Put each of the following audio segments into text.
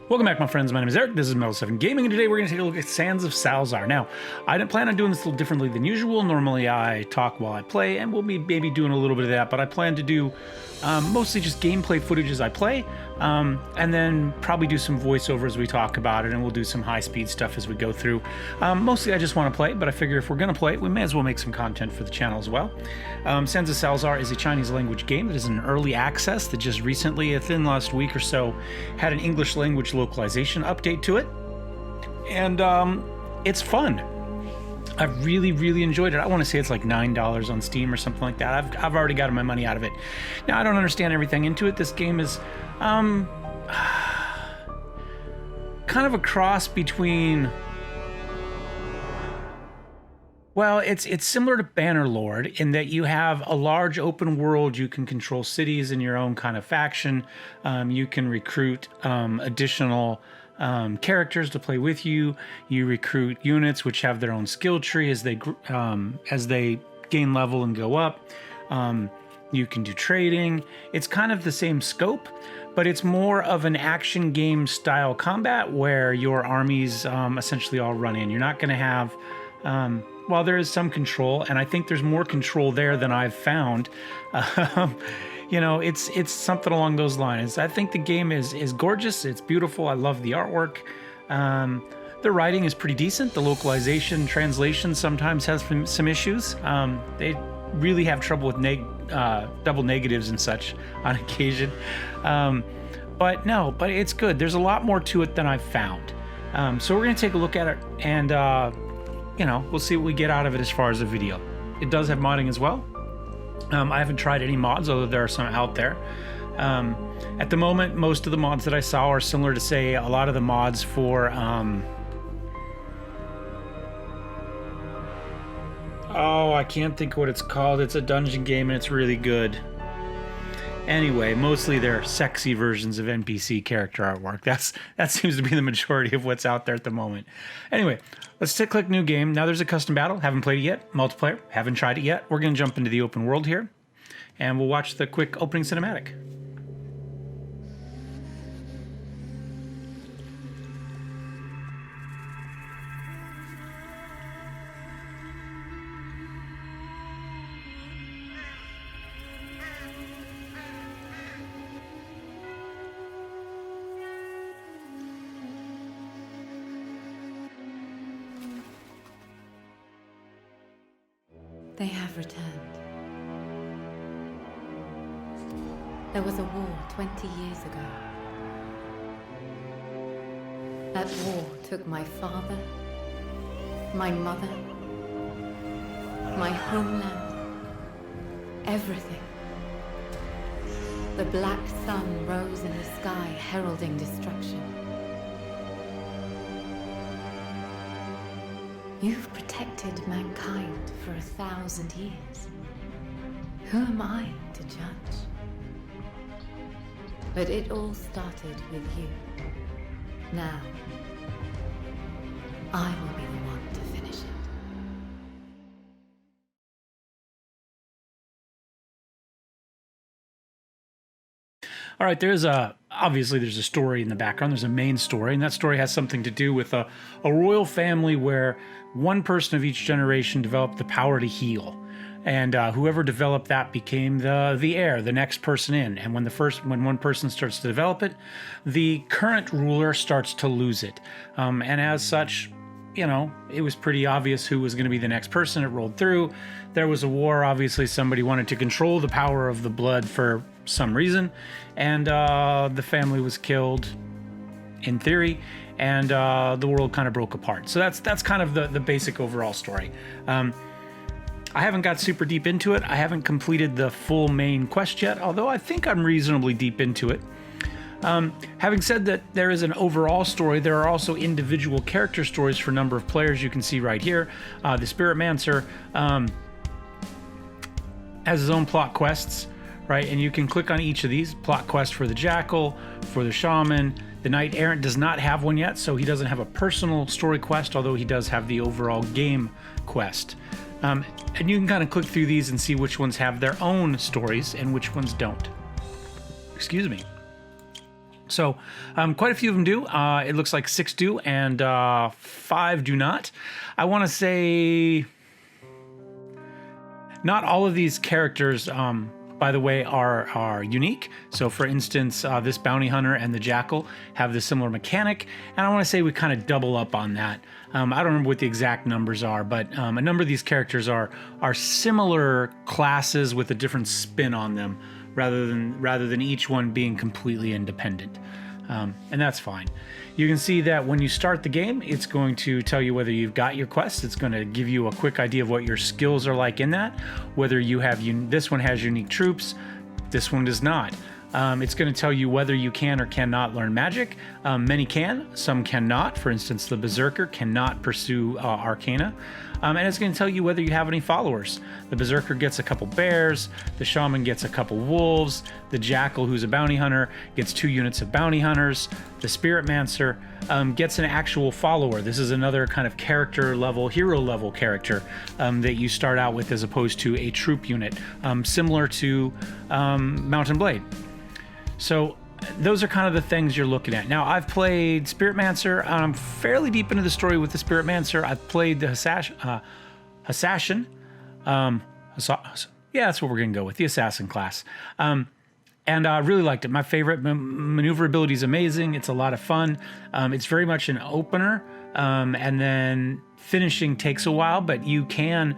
Welcome back, my friends. My name is Eric. This is Metal7 Gaming, and today we're going to take a look at Sands of Salzaar. Now, I didn't plan on doing this a little differently than usual. Normally, I talk while I play, and we'll be maybe doing a little bit of that, but I plan to do mostly just gameplay footage as I play, and then probably do some voiceover as we talk about it, and we'll do some high-speed stuff as we go through. Mostly, I just want to play, but I figure if we're going to play it, we may as well make some content for the channel as well. Sands of Salzaar is a Chinese language game that is in early access that just recently, within the last week or so, had an English language localization update to it, and it's fun. I've really enjoyed it. I want to say it's like $9 on Steam or something like that. I've already gotten my money out of it. Now, I don't understand everything into it. This game is kind of a cross between, well, it's similar to Bannerlord in that you have a large open world. You can control cities in your own kind of faction. You can recruit additional characters to play with you. You recruit units which have their own skill tree as they gain level and go up. You can do trading. It's kind of the same scope, but it's more of an action game style combat where your armies essentially all run in. You're not going to have while there is some control, and I think there's more control there than I've found. You know, it's something along those lines. I think the game is gorgeous. It's beautiful. I love the artwork. The writing is pretty decent. The localization, translation sometimes has some issues. They really have trouble with double negatives and such on occasion. But it's good. There's a lot more to it than I've found. So we're going to take a look at it, and you know, we'll see what we get out of it as far as the video. It does have modding as well. I haven't tried any mods, although there are some out there. At the moment, most of the mods that I saw are similar to, say, a lot of the mods for... oh, I can't think what it's called. It's a dungeon game, and it's really good. Anyway, mostly they're sexy versions of NPC character artwork. That seems to be the majority of what's out there at the moment. Anyway, let's click new game. Now there's a custom battle. Haven't played it yet. Multiplayer. Haven't tried it yet. We're going to jump into the open world here, and we'll watch the quick opening cinematic. They have returned. There was a war 20 years ago. That war took my father, my mother, my homeland, everything. The black sun rose in the sky, heralding destruction. You've protected mankind for 1,000 years. Who am I to judge? But it all started with you. Now, I will be the one to finish it. All right, obviously there's a story in the background. There's a main story, and that story has something to do with a royal family where one person of each generation developed the power to heal. And whoever developed that became the heir, the next person in. And when one person starts to develop it, the current ruler starts to lose it. And as such, you know, it was pretty obvious who was going to be the next person. It rolled through. There was a war. Obviously, somebody wanted to control the power of the blood for some reason, and the family was killed, in theory, and the world kind of broke apart. So that's kind of the basic overall story. I haven't got super deep into it. I haven't completed the full main quest yet, although I think I'm reasonably deep into it. Having said that, there is an overall story. There are also individual character stories for a number of players. You can see right here, the Spiritmancer has his own plot quests, right? And you can click on each of these. Plot quest for the Jackal, for the Shaman. The Knight Errant does not have one yet, so he doesn't have a personal story quest, although he does have the overall game quest. And you can kind of click through these and see which ones have their own stories and which ones don't. Excuse me. So quite a few of them do. It looks like 6 do and 5 do not. I want to say not all of these characters, by the way, are unique. So for instance, this bounty hunter and the jackal have the similar mechanic. And I want to say we kind of double up on that. I don't remember what the exact numbers are, but a number of these characters are similar classes with a different spin on them, rather than each one being completely independent. And that's fine. You can see that when you start the game, it's going to tell you whether you've got your quest. It's going to give you a quick idea of what your skills are like in that, whether you have this one has unique troops, this one does not. It's going to tell you whether you can or cannot learn magic. Many can, some cannot. For instance, the Berserker cannot pursue Arcana. And it's going to tell you whether you have any followers. The Berserker gets a couple bears, the Shaman gets a couple wolves, the Jackal, who's a bounty hunter, gets 2 units of bounty hunters, the Spiritmancer gets an actual follower. This is another kind of character level, hero level character that you start out with as opposed to a troop unit, similar to Mountain Blade. So those are kind of the things you're looking at. Now, I've played Spiritmancer. I'm fairly deep into the story with the Spiritmancer. I've played the Assassin. Yeah, that's what we're going to go with, the Assassin class. And I really liked it. My favorite maneuverability is amazing. It's a lot of fun. It's very much an opener, and then finishing takes a while, but you can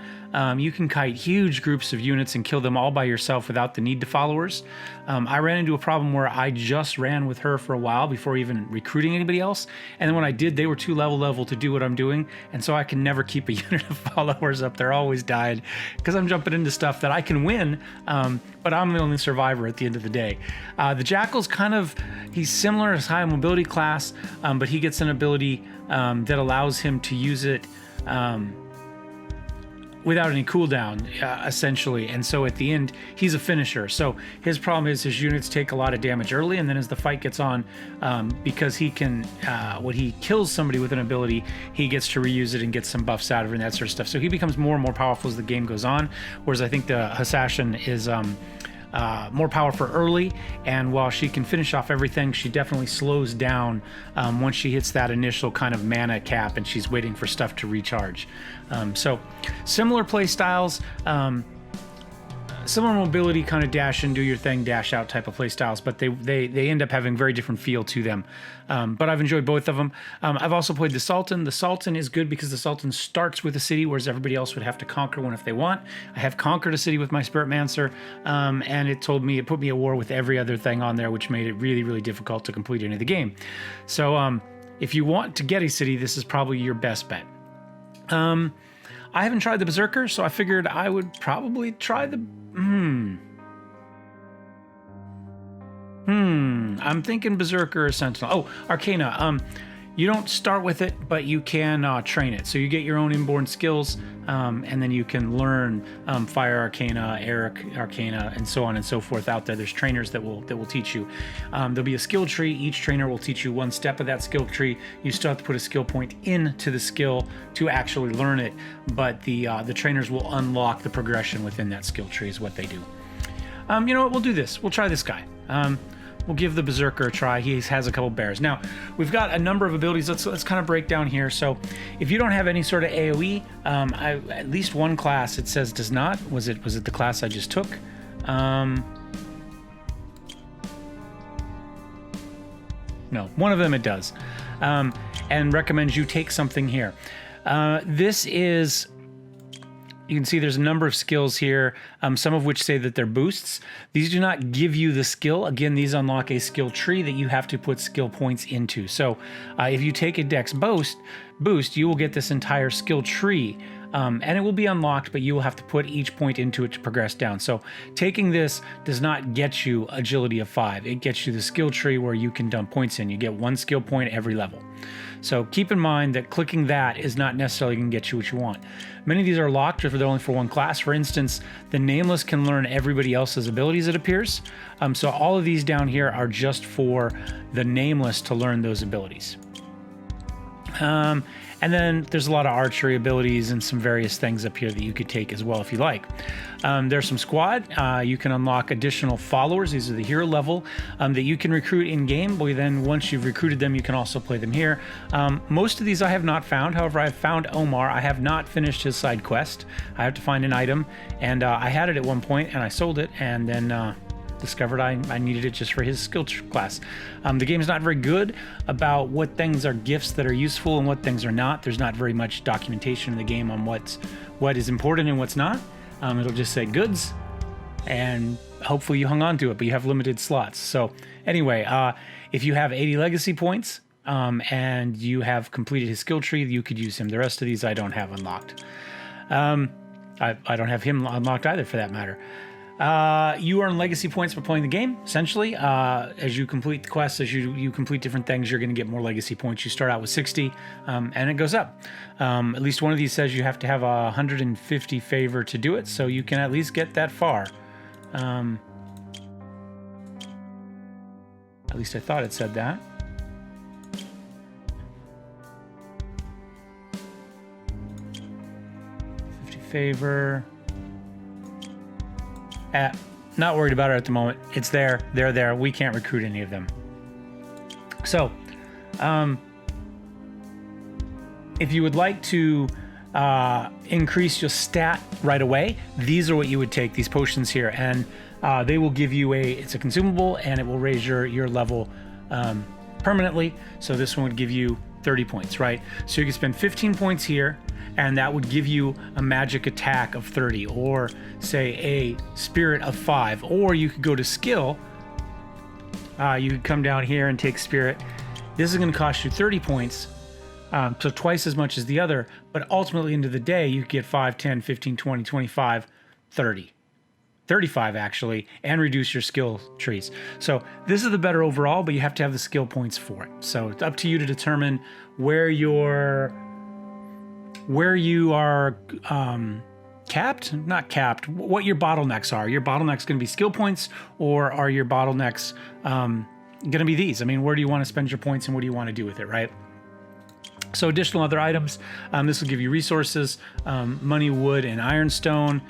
kite huge groups of units and kill them all by yourself without the need to followers. I ran into a problem where I just ran with her for a while before even recruiting anybody else, and then when I did, they were too level to do what I'm doing, and so I can never keep a unit of followers up. They're always died because I'm jumping into stuff that I can win, but I'm the only survivor at the end of the day. The Jackal's he's similar as high mobility class, but he gets an ability that allows him to use it without any cooldown, essentially. And so at the end, he's a finisher. So his problem is his units take a lot of damage early, and then as the fight gets on, because he can, when he kills somebody with an ability, he gets to reuse it and get some buffs out of it and that sort of stuff. So he becomes more and more powerful as the game goes on, whereas I think the Assassin is more powerful early, and while she can finish off everything, she definitely slows down once she hits that initial kind of mana cap and she's waiting for stuff to recharge. So similar play styles, similar mobility, kind of dash in, do your thing, dash out type of play styles, but they end up having very different feel to them. But I've enjoyed both of them. I've also played the Sultan. The Sultan is good because the Sultan starts with a city, whereas everybody else would have to conquer one if they want. I have conquered a city with my Spiritmancer, and it put me at war with every other thing on there, which made it really, really difficult to complete any of the game. So if you want to get a city, this is probably your best bet. I haven't tried the Berserker, so I figured I would probably try the... I'm thinking Berserker or Sentinel. Oh, Arcana. You don't start with it, but you can train it. So you get your own inborn skills, and then you can learn Fire Arcana, Air Arcana, and so on and so forth out there. There's trainers that will teach you. There'll be a skill tree. Each trainer will teach you one step of that skill tree. You still have to put a skill point into the skill to actually learn it, but the trainers will unlock the progression within that skill tree is what they do. You know what? We'll do this. We'll try this guy. We'll give the Berserker a try. He has a couple bears. Now, we've got a number of abilities. Let's kind of break down here. So if you don't have any sort of AoE, at least one class it says does not. Was it the class I just took? No, one of them it does. And recommends you take something here. This is... You can see there's a number of skills here, some of which say that they're boosts. These do not give you the skill. Again, these unlock a skill tree that you have to put skill points into. So if you take a dex boost, you will get this entire skill tree. And it will be unlocked, but you will have to put each point into it to progress down. So taking this does not get you agility of 5. It gets you the skill tree where you can dump points in. You get 1 skill point every level. So keep in mind that clicking that is not necessarily going to get you what you want. Many of these are locked if they're only for one class. For instance, the Nameless can learn everybody else's abilities, it appears. So all of these down here are just for the Nameless to learn those abilities. And then there's a lot of archery abilities and some various things up here that you could take as well if you like. There's some squad. You can unlock additional followers. These are the hero level that you can recruit in game. But then once you've recruited them, you can also play them here. Most of these I have not found. However, I've found Omar. I have not finished his side quest. I have to find an item, and I had it at one point and I sold it, and then discovered I needed it just for his skill class. The game's not very good about what things are gifts that are useful and what things are not. There's not very much documentation in the game on what is important and what's not. It'll just say goods, and hopefully you hung on to it, but you have limited slots. So anyway, if you have 80 legacy points and you have completed his skill tree, you could use him. The rest of these I don't have unlocked. I don't have him unlocked either, for that matter. You earn legacy points for playing the game, essentially. As you complete the quests, as you complete different things, you're going to get more legacy points. You start out with 60, and it goes up. At least one of these says you have to have 150 favor to do it, so you can at least get that far. At least I thought it said that. Favor. Not worried about it at the moment. It's there. They're there. We can't recruit any of them. So, if you would like to increase your stat right away, these are what you would take, these potions here. And they will give you it's a consumable, and it will raise your level permanently. So this one would give you 30 points, right? So you can spend 15 points here, and that would give you a magic attack of 30, or say a spirit of 5, or you could go to skill. You could come down here and take spirit. This is going to cost you 30 points, so twice as much as the other, but ultimately into the day you get 5, 10, 15, 20, 25, 30. 35 actually, and reduce your skill trees. So this is the better overall, but you have to have the skill points for it. So it's up to you to determine where you are capped, not capped, what your bottlenecks are. Your bottlenecks going to be skill points, or are your bottlenecks going to be these? I mean, where do you want to spend your points and what do you want to do with it, right? So additional other items, this will give you resources, money, wood, and ironstone.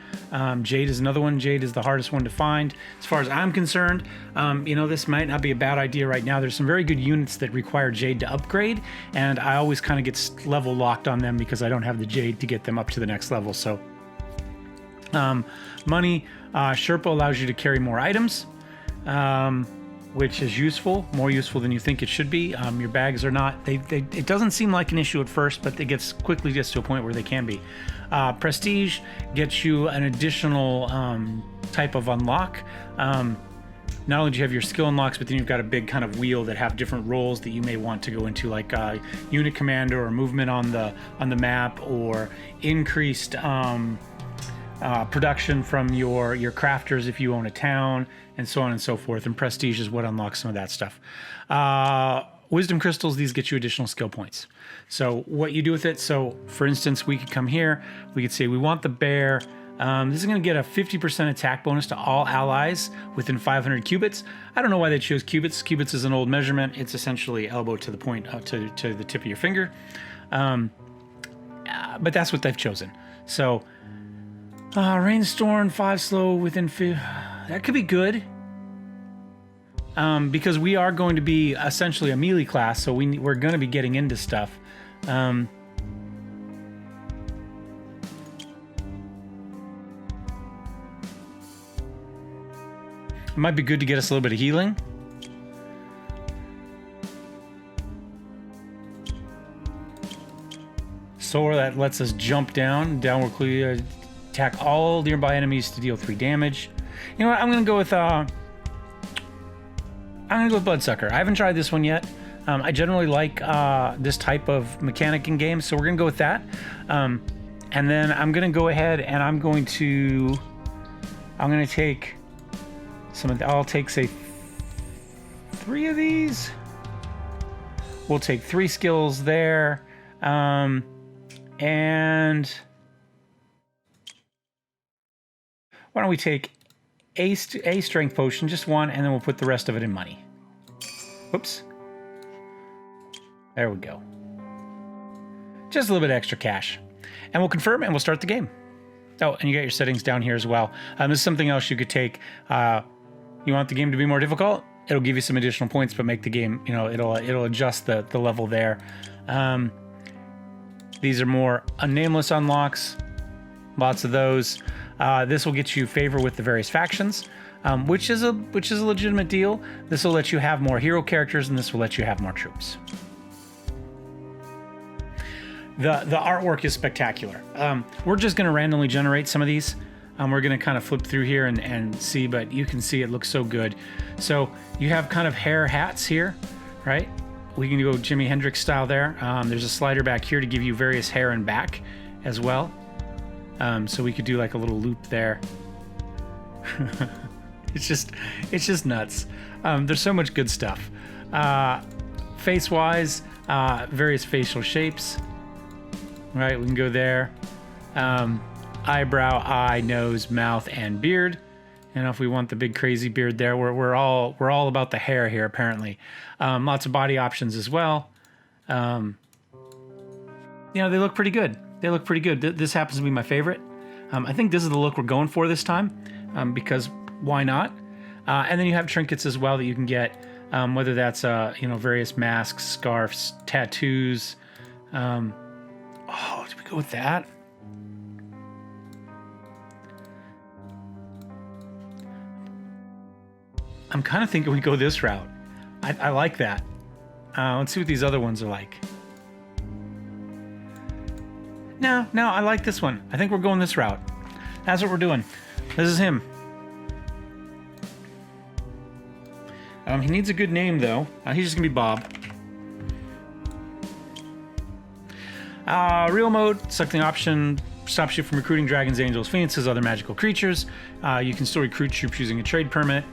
Jade is another one. Jade is the hardest one to find. As far as I'm concerned, this might not be a bad idea right now. There's some very good units that require Jade to upgrade, and I always kind of get level locked on them because I don't have the Jade to get them up to the next level. So money, Sherpa allows you to carry more items. Which is useful, more useful than you think it should be. Your bags are not, it doesn't seem like an issue at first, but it quickly gets to a point where they can be. Prestige gets you an additional type of unlock. Not only do you have your skill unlocks, but then you've got a big kind of wheel that have different roles that you may want to go into, like unit commander, or movement on the map, or increased production from your crafters if you own a town, and so on and so forth. And prestige is what unlocks some of that stuff. Wisdom crystals, these get you additional skill points. So what you do with it, so for instance, we could come here, we could say we want the bear. This is going to get a 50% attack bonus to all allies within 500 cubits. I don't know why they chose cubits. Cubits is an old measurement. It's essentially elbow to the point, to the tip of your finger. But that's what they've chosen. So rainstorm, 5 slow within 5. That could be good. Because we are going to be essentially a melee class, so we're going to be getting into stuff. It might be good to get us a little bit of healing. Soar, that lets us jump downward clear, attack all nearby enemies to deal 3 damage. You know what? I'm gonna go with Bloodsucker. I haven't tried this one yet. I generally like this type of mechanic in games, so we're gonna go with that. And then I'm gonna go ahead and I'm gonna take some of I'll take, say, 3 of these. We'll take 3 skills there, and why don't we take a strength potion, just 1, and then we'll put the rest of it in money. Whoops. There we go. just a little bit extra cash. And we'll confirm and we'll start the game. Oh, and you got your settings down here as well. This is something else you could take. You want the game to be more difficult? It'll give you some additional points, but make the game, you know, it'll adjust the level there. These are more nameless unlocks. Lots of those. This will get you favor with the various factions, which is a legitimate deal. This will let you have more hero characters, and this will let you have more troops. The artwork is spectacular. We're just going to randomly generate some of these. We're going to kind of flip through here and see, but you can see it looks so good. So you have kind of hair hats here, right? We can go Jimi Hendrix style there. There's a slider back here to give you various hair and back as well. So we could do like a little loop there. It's just nuts. There's so much good stuff. Face-wise, various facial shapes. Right, we can go there. Eyebrow, eye, nose, mouth, and beard. And if we want the big crazy beard there, we're all about the hair here apparently. Lots of body options as well. You know, they look pretty good. They look pretty good. This happens to be my favorite. I think this is the look we're going for this time, because why not? And then you have trinkets as well that you can get, whether that's you know, various masks, scarves, tattoos. Oh, did we go with that? I'm kind of thinking we go this route. I like that. Let's see what these other ones are like. No, I like this one. I think we're going this route. That's what we're doing. This is him. He needs a good name, though. He's just going to be Bob. Real mode, selecting option stops you from recruiting dragons, angels, phoenixes, other magical creatures. You can still recruit troops using a trade permit.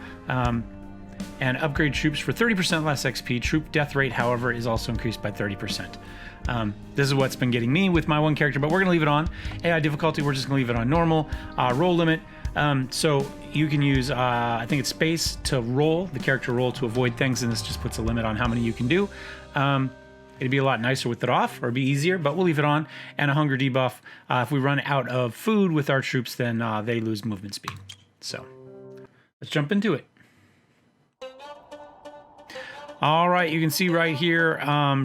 And upgrade troops for 30% less XP. Troop death rate, however, is also increased by 30%. This is what's been getting me with my one character, but we're going to leave it on. AI difficulty, we're just going to leave it on normal. Roll limit, so you can use, I think it's space to roll, the character roll to avoid things, and this just puts a limit on how many you can do. It'd be a lot nicer with it off, or be easier, but we'll leave it on. And a hunger debuff. If we run out of food with our troops, then they lose movement speed. So let's jump into it. All right, you can see right here,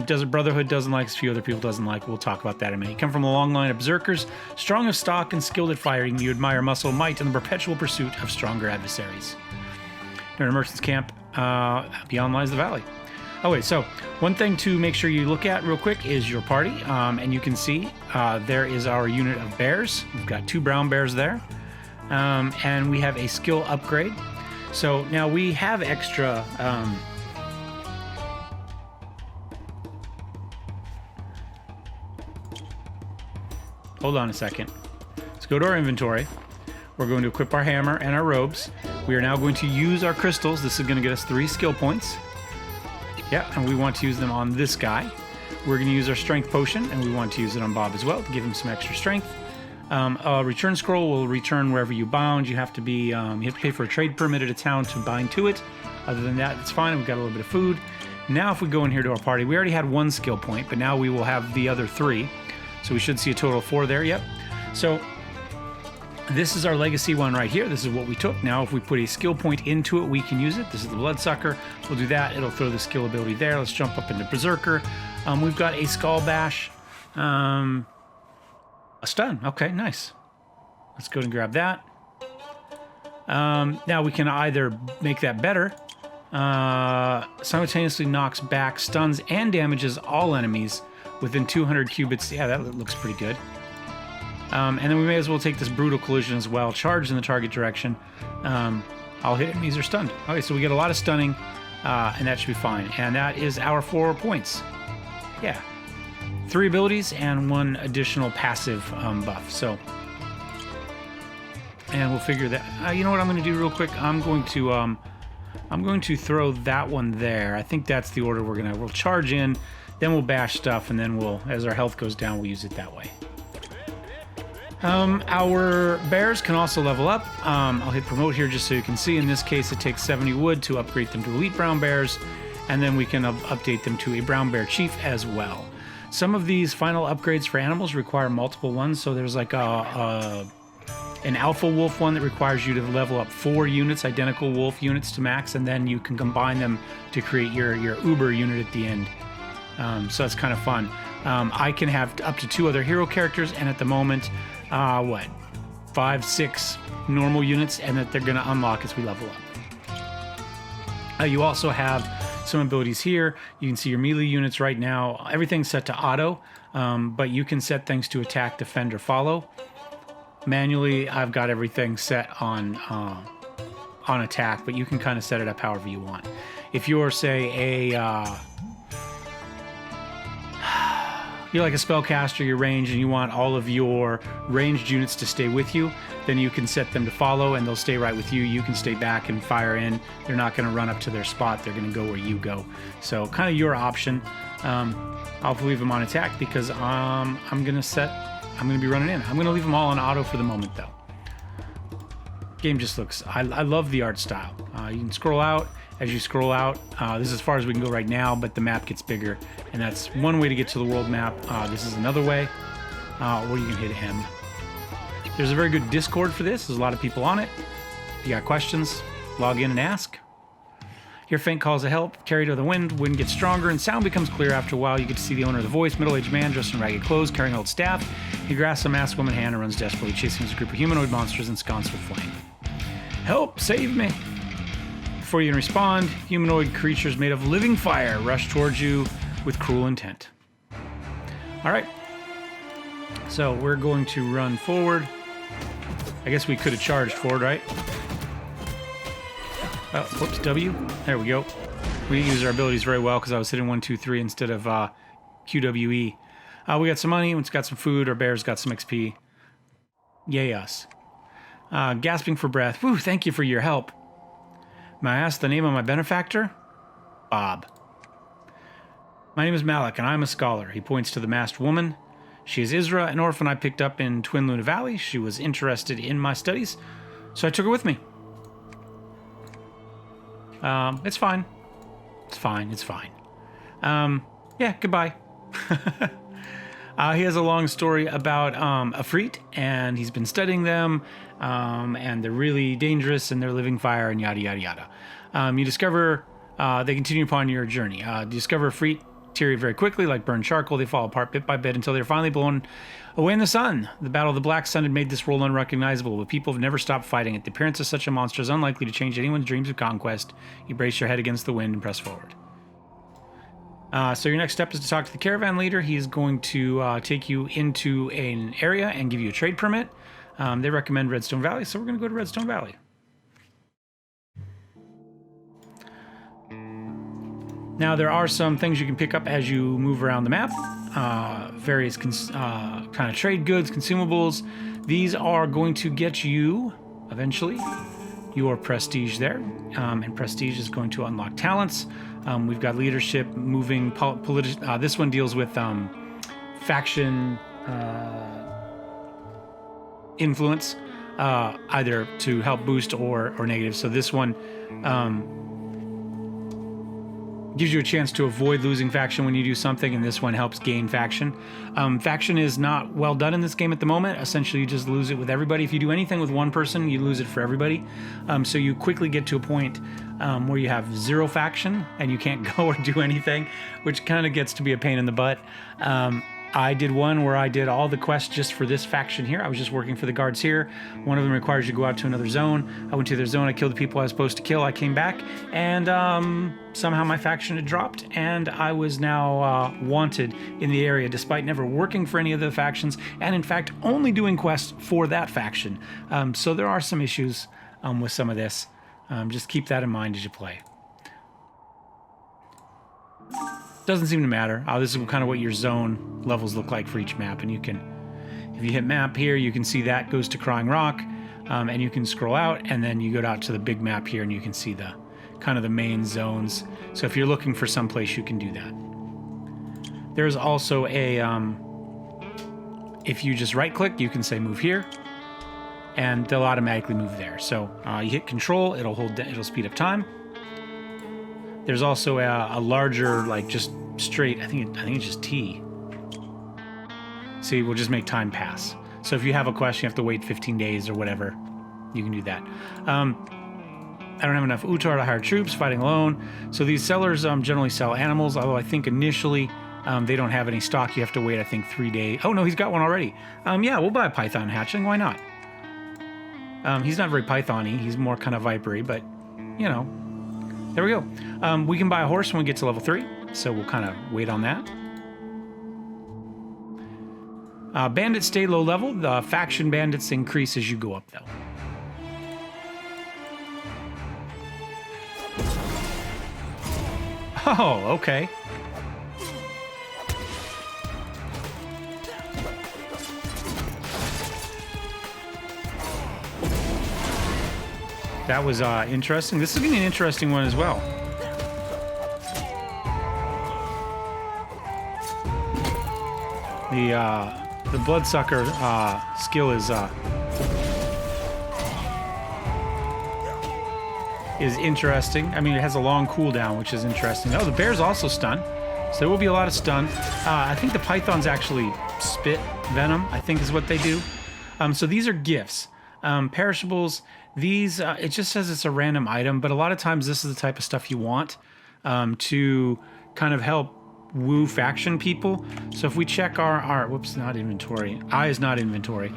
Desert Brotherhood doesn't like, a few other people doesn't like. We'll talk about that in a minute. You come from a long line of berserkers, strong of stock and skilled at fighting. You admire muscle, might, and the perpetual pursuit of stronger adversaries. You're in a merchant's camp. Beyond lies the valley. Oh wait, so one thing to make sure you look at real quick is your party, and you can see there is our unit of bears. We've got 2 brown bears there, and we have a skill upgrade. So now we have extra. Hold on a second. Let's go to our inventory. We're going to equip our hammer and our robes. We are now going to use our crystals. This is going to get us 3 skill points. Yeah, and we want to use them on this guy. We're going to use our strength potion, and we want to use it on Bob as well to give him some extra strength. A return scroll will return wherever you bound. You have to be, you have to pay for a trade permit at a town to bind to it. Other than that, it's fine. We've got a little bit of food. Now, if we go in here to our party, we already had 1 skill point, but now we will have the other 3. So we should see a total of 4 there. Yep. So this is our legacy one right here. This is what we took. Now, if we put a skill point into it, we can use it. This is the Bloodsucker. We'll do that. It'll throw the skill ability there. Let's jump up into Berserker. We've got a Skull Bash. A stun. Okay, nice. Let's go and grab that. Now we can either make that better. Simultaneously knocks back, stuns, and damages all enemies within 200 cubits. Yeah, that looks pretty good. And then we may as well take this brutal collision as well. Charge in the target direction. I'll hit enemies are stunned. Okay, so we get a lot of stunning, and that should be fine. And that is our 4 points. Yeah. 3 abilities and 1 additional passive buff. So, and we'll figure that. You know what I'm going to do real quick? I'm going to throw that one there. I think that's the order we'll charge in. Then we'll bash stuff, and then as our health goes down, we'll use it that way. Our bears can also level up. I'll hit promote here just so you can see. In this case, it takes 70 wood to upgrade them to elite brown bears, and then we can update them to a brown bear chief as well. Some of these final upgrades for animals require multiple ones. So there's like an alpha wolf one that requires you to level up 4 units, identical wolf units to max, and then you can combine them to create your uber unit at the end. So that's kind of fun. I can have up to 2 other hero characters, and at the moment, 5, 6 normal units, and that they're going to unlock as we level up. You also have some abilities here. You can see your melee units right now. Everything's set to auto, but you can set things to attack, defend, or follow. Manually, I've got everything set on attack, but you can kind of set it up however you want. If you're, say, you're like a spellcaster, you're ranged, and you want all of your ranged units to stay with you, then you can set them to follow, and they'll stay right with you. You can stay back and fire in. They're not going to run up to their spot. They're going to go where you go. So kind of your option. I'll leave them on attack because I'm going to be running in. I'm going to leave them all on auto for the moment, though. Game just looks... I love the art style. You can scroll out. As you scroll out, this is as far as we can go right now, but the map gets bigger, and that's one way to get to the world map. This is another way, or you can hit M. There's a very good Discord for this. There's a lot of people on it. If you got questions, log in and ask. Hear faint calls of help, carried to the wind. Wind gets stronger, and sound becomes clear. After a while, you get to see the owner of the voice, middle-aged man dressed in ragged clothes, carrying an old staff. He grasps a masked woman's hand and runs desperately, chasing his group of humanoid monsters ensconced with flame. Help! Save me! Before you can respond, humanoid creatures made of living fire rush towards you with cruel intent. Alright. So we're going to run forward. I guess we could have charged forward, right? Oh, whoops, W. There we go. We didn't use our abilities very well because I was hitting 1, 2, 3 instead of QWE. We got some money, we've got some food, our bear's got some XP. Yay us. Gasping for breath. Whew, thank you for your help. May I ask the name of my benefactor? Bob. My name is Malik, and I'm a scholar. He points to the masked woman. She is Isra, an orphan I picked up in Twin Luna Valley. She was interested in my studies, so I took her with me. It's fine. It's fine. It's fine. Yeah, goodbye. He has a long story about Afrit, and he's been studying them, and they're really dangerous, and they're living fire, and yada, yada, yada. You discover, they continue upon your journey. You discover Afrit deteriorate very quickly, like burned charcoal. They fall apart bit by bit until they're finally blown away in the sun. The Battle of the Black Sun had made this world unrecognizable, but people have never stopped fighting it. The appearance of such a monster is unlikely to change anyone's dreams of conquest. You brace your head against the wind and press forward. So your next step is to talk to the caravan leader. He's going to take you into an area and give you a trade permit. They recommend Redstone Valley, so we're going to go to Redstone Valley. Now, there are some things you can pick up as you move around the map. Various kind of trade goods, consumables. These are going to get you, eventually, your prestige there. And prestige is going to unlock talents. We've got leadership, moving, this one deals with faction influence, either to help boost or negative. So this one gives you a chance to avoid losing faction when you do something, and this one helps gain faction. Faction is not well done in this game at the moment. Essentially, you just lose it with everybody. If you do anything with one person, you lose it for everybody. So you quickly get to a point where you have 0 faction, and you can't go or do anything, which kind of gets to be a pain in the butt. I did one where I did all the quests just for this faction here. I was just working for the guards here. One of them requires you to go out to another zone. I went to their zone. I killed the people I was supposed to kill. I came back, and somehow my faction had dropped, and I was now wanted in the area, despite never working for any of the factions, and in fact only doing quests for that faction. So there are some issues with some of this. Just keep that in mind as you play. Doesn't seem to matter. This is kind of what your zone levels look like for each map, and you can, if you hit map here, you can see that goes to Crying Rock, and you can scroll out, and then you go out to the big map here, and you can see the kind of the main zones. So if you're looking for some place, you can do that. There's also a if you just right click, you can say move here, and they'll automatically move there. So you hit control, it'll speed up time. There's also a larger, like just straight, I think it's just T. See, we'll just make time pass. So if you have a quest, you have to wait 15 days or whatever. You can do that. I don't have enough Utar to hire troops, fighting alone. So these sellers generally sell animals, although I think initially they don't have any stock. You have to wait, I think, 3 days. Oh, no, he's got one already. Yeah, we'll buy a python hatchling. Why not? He's not very python-y. He's more kind of vipery, but, you know. There we go. We can buy a horse when we get to level 3, so we'll kind of wait on that. Bandits stay low level. The faction bandits increase as you go up, though. Oh, okay. That was interesting. This is going to be an interesting one as well. The bloodsucker skill is interesting. I mean, it has a long cooldown, which is interesting. Oh, the bear's also stun, so there will be a lot of stun. I think the pythons actually spit venom, I think is what they do. So these are gifts. Perishables, these, it just says it's a random item, but a lot of times this is the type of stuff you want to kind of help woo faction people. So if we check our whoops, not inventory. I is not inventory.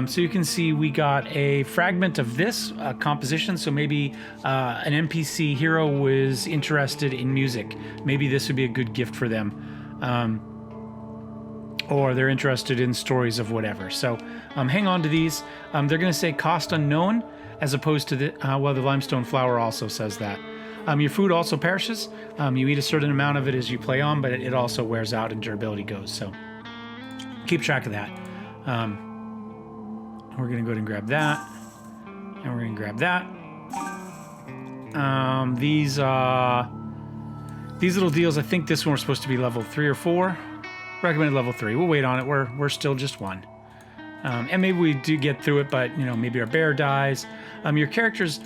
So you can see we got a fragment of this composition. So maybe an NPC hero was interested in music. Maybe this would be a good gift for them. Or they're interested in stories of whatever. So hang on to these. They're going to say cost unknown as opposed to the, well, the limestone flower also says that. Your food also perishes. You eat a certain amount of it as you play on, but it also wears out and durability goes. So keep track of that. We're going to go ahead and grab that. And we're going to grab that. These little deals, I think this one was supposed to be level 3 or 4. Recommended level 3. We'll wait on it. We're still just 1. And maybe we do get through it, but, you know, maybe our bear dies. Your characters...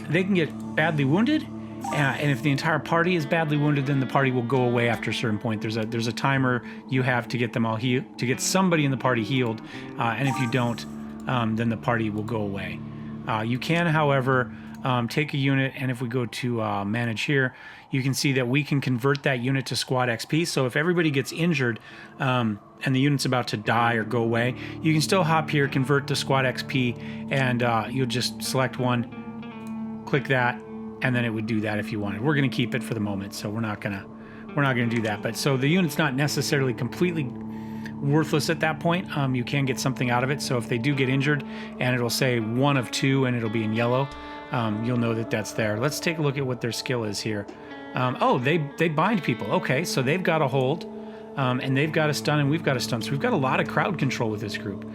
they can get badly wounded, and if the entire party is badly wounded, then the party will go away after a certain point. There's a timer you have to get them all healed, to get somebody in the party healed, and if you don't, then the party will go away. You can, however, take a unit, and if we go to manage here, you can see that we can convert that unit to squad XP. So if everybody gets injured and the unit's about to die or go away, you can still hop here, convert to squad XP, and you'll just select one, click that, and then it would do that if you wanted. We're going to keep it for the moment, so we're not gonna do that. But so the unit's not necessarily completely worthless at that point. You can get something out of it. So if they do get injured, and it'll say 1 of 2, and it'll be in yellow, you'll know that that's there. Let's take a look at what their skill is here. Oh, they bind people. Okay, so they've got a hold, and they've got a stun, and we've got a stun. So we've got a lot of crowd control with this group.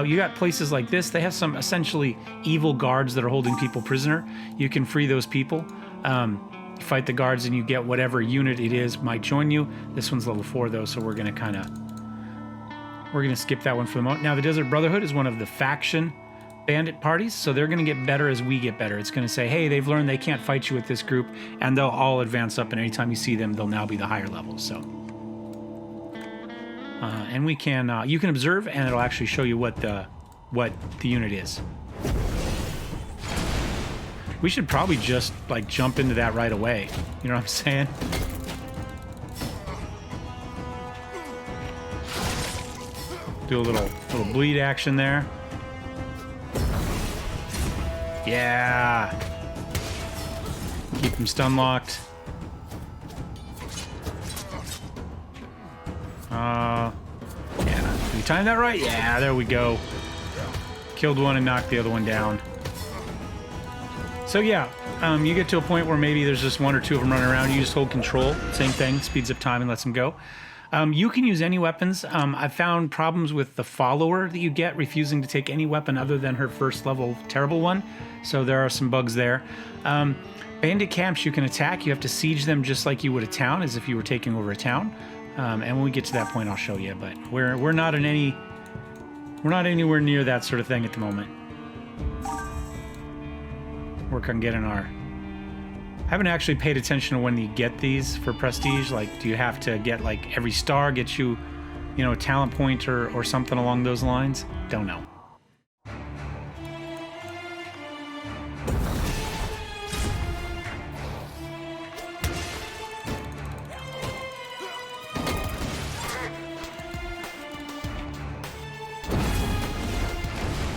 You got places like this. They have some essentially evil guards that are holding people prisoner. You can free those people. You fight the guards and you get whatever unit it is might join you. This one's level 4 though, so we're going to skip that one for the moment. Now the Desert Brotherhood is one of the faction bandit parties, so they're going to get better as we get better. It's going to say, hey, they've learned they can't fight you with this group, and they'll all advance up, and anytime you see them, they'll now be the higher level. So. And we can, you can observe, and it'll actually show you what the unit is. We should probably just like jump into that right away. You know what I'm saying? Do a little bleed action there. Yeah. Keep them stun locked. Yeah, did we time that right? Yeah, there we go. Killed one and knocked the other one down. So yeah, you get to a point where maybe there's just 1 or 2 of them running around. You just hold control. Same thing, speeds up time and lets them go. You can use any weapons. I've found problems with the follower that you get refusing to take any weapon other than her first level terrible one. So there are some bugs there. Bandit camps you can attack. You have to siege them just like you would a town, as if you were taking over a town. And when we get to that point, I'll show you. But we're not anywhere near that sort of thing at the moment. Work on getting our. I haven't actually paid attention to when you get these for prestige. Like, do you have to get like every star gets you you know, a talent point or something along those lines. Don't know.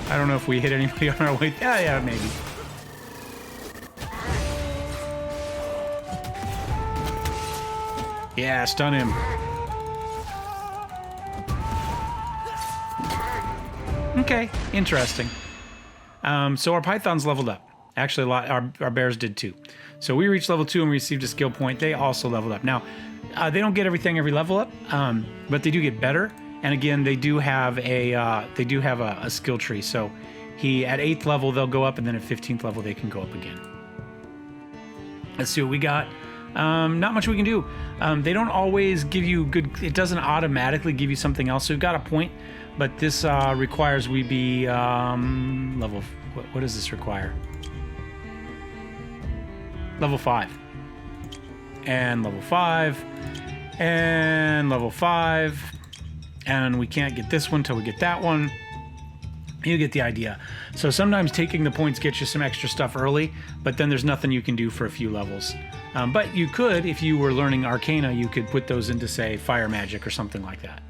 I don't know if we hit anybody on our way. Yeah, maybe. Yeah, stun him. Okay, interesting. So our pythons leveled up. Actually, a lot. Our bears did too. So we reached level 2 and we received a skill point. They also leveled up. Now, they don't get everything every level up, but they do get better. And again, they do have a skill tree. So at 8th level they'll go up, and then at 15th level they can go up again. Let's see what we got. Not much we can do. They don't always give you good. It doesn't automatically give you something else. So we've got a point, but this requires we be level. What does this require? Level 5. And level 5. And level 5. And we can't get this one until we get that one. You get the idea. So sometimes taking the points gets you some extra stuff early, but then there's nothing you can do for a few levels. But you could, if you were learning Arcana, you could put those into, say, Fire Magic or something like that.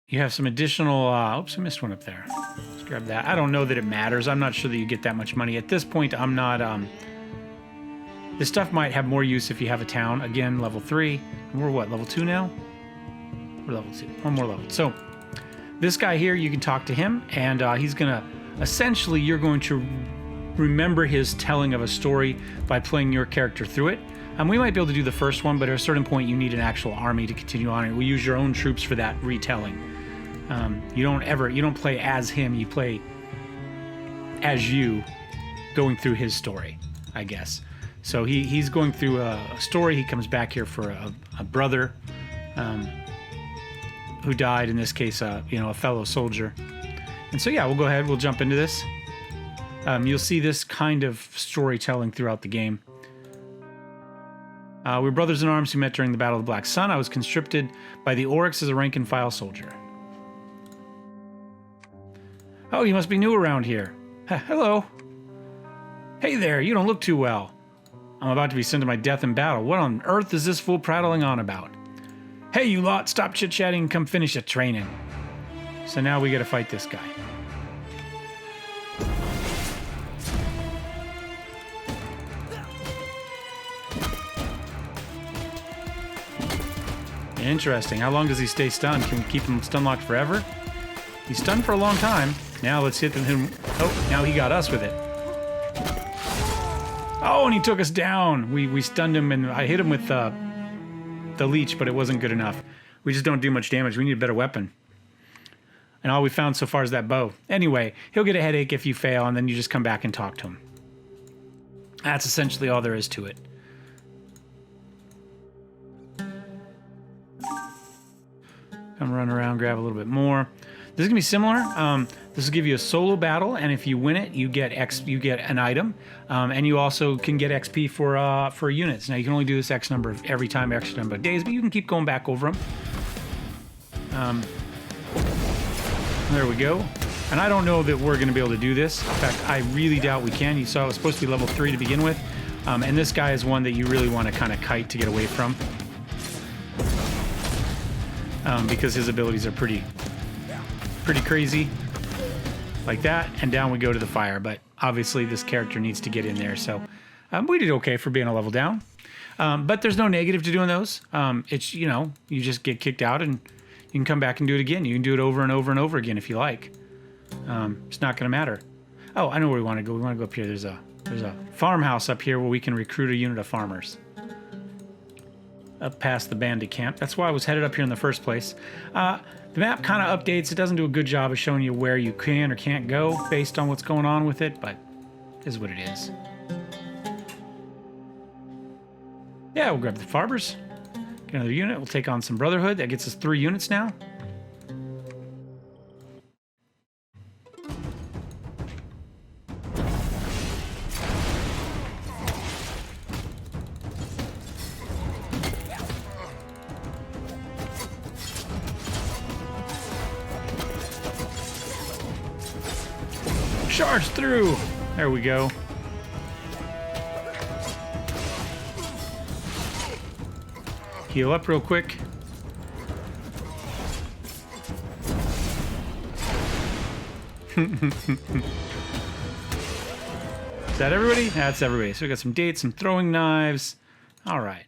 You have some additional... oops, I missed one up there. Let's grab that. I don't know that it matters. I'm not sure that you get that much money. At this point, I'm not... this stuff might have more use if you have a town. Again, level 3. We're what, level 2 now? We're level 2. One more level. So, this guy here, you can talk to him, and he's going to... Essentially, you're going to remember his telling of a story by playing your character through it. We might be able to do the first one, but at a certain point, you need an actual army to continue on. And we use your own troops for that retelling. You don't play as him. You play as you, going through his story, I guess. So he's going through a story. He comes back here for a brother who died. In this case, a fellow soldier. And so yeah, we'll go ahead. We'll jump into this. You'll see this kind of storytelling throughout the game. We're brothers in arms who met during the Battle of the Black Sun. I was conscripted by the Oryx as a rank-and-file soldier. Oh, you must be new around here. Hello. Hey there, you don't look too well. I'm about to be sent to my death in battle. What on earth is this fool prattling on about? Hey, you lot, stop chit-chatting and come finish your training. So now we gotta fight this guy. Interesting. How long does he stay stunned? Can we keep him stun locked forever? He's stunned for a long time. Now let's hit him. Oh, now he got us with it. Oh, and he took us down. We stunned him, and I hit him with the leech, but it wasn't good enough. We just don't do much damage. We need a better weapon. And all we found so far is that bow. Anyway, he'll get a headache if you fail, and then you just come back and talk to him. That's essentially all there is to it. Come run around, grab a little bit more. This is gonna be similar. This will give you a solo battle, and if you win it, you get an item, and you also can get XP for units. Now you can only do this X number of every time, X number of days, but you can keep going back over them. There we go. And I don't know that we're gonna be able to do this. In fact, I really doubt we can. You saw it was supposed to be level 3 to begin with, and this guy is one that you really want to kind of kite to get away from. Because his abilities are pretty crazy, like that, and down we go to the fire. But obviously this character needs to get in there, so we did okay for being a level down. But there's no negative to doing those. It's, you just get kicked out and you can come back and do it again. You can do it over and over and over again if you like. It's not going to matter. Oh, I know where we want to go. We want to go up here. There's a farmhouse up here where we can recruit a unit of farmers. Up past the bandit camp. That's why I was headed up here in the first place. The map kind of updates. It doesn't do a good job of showing you where you can or can't go based on what's going on with it, but it is what it is. Yeah, we'll grab the farmers. Get another unit. We'll take on some Brotherhood. That gets us 3 units now. Charge through! There we go. Heal up real quick. Is that everybody? That's everybody. So we got some dates, some throwing knives. All right.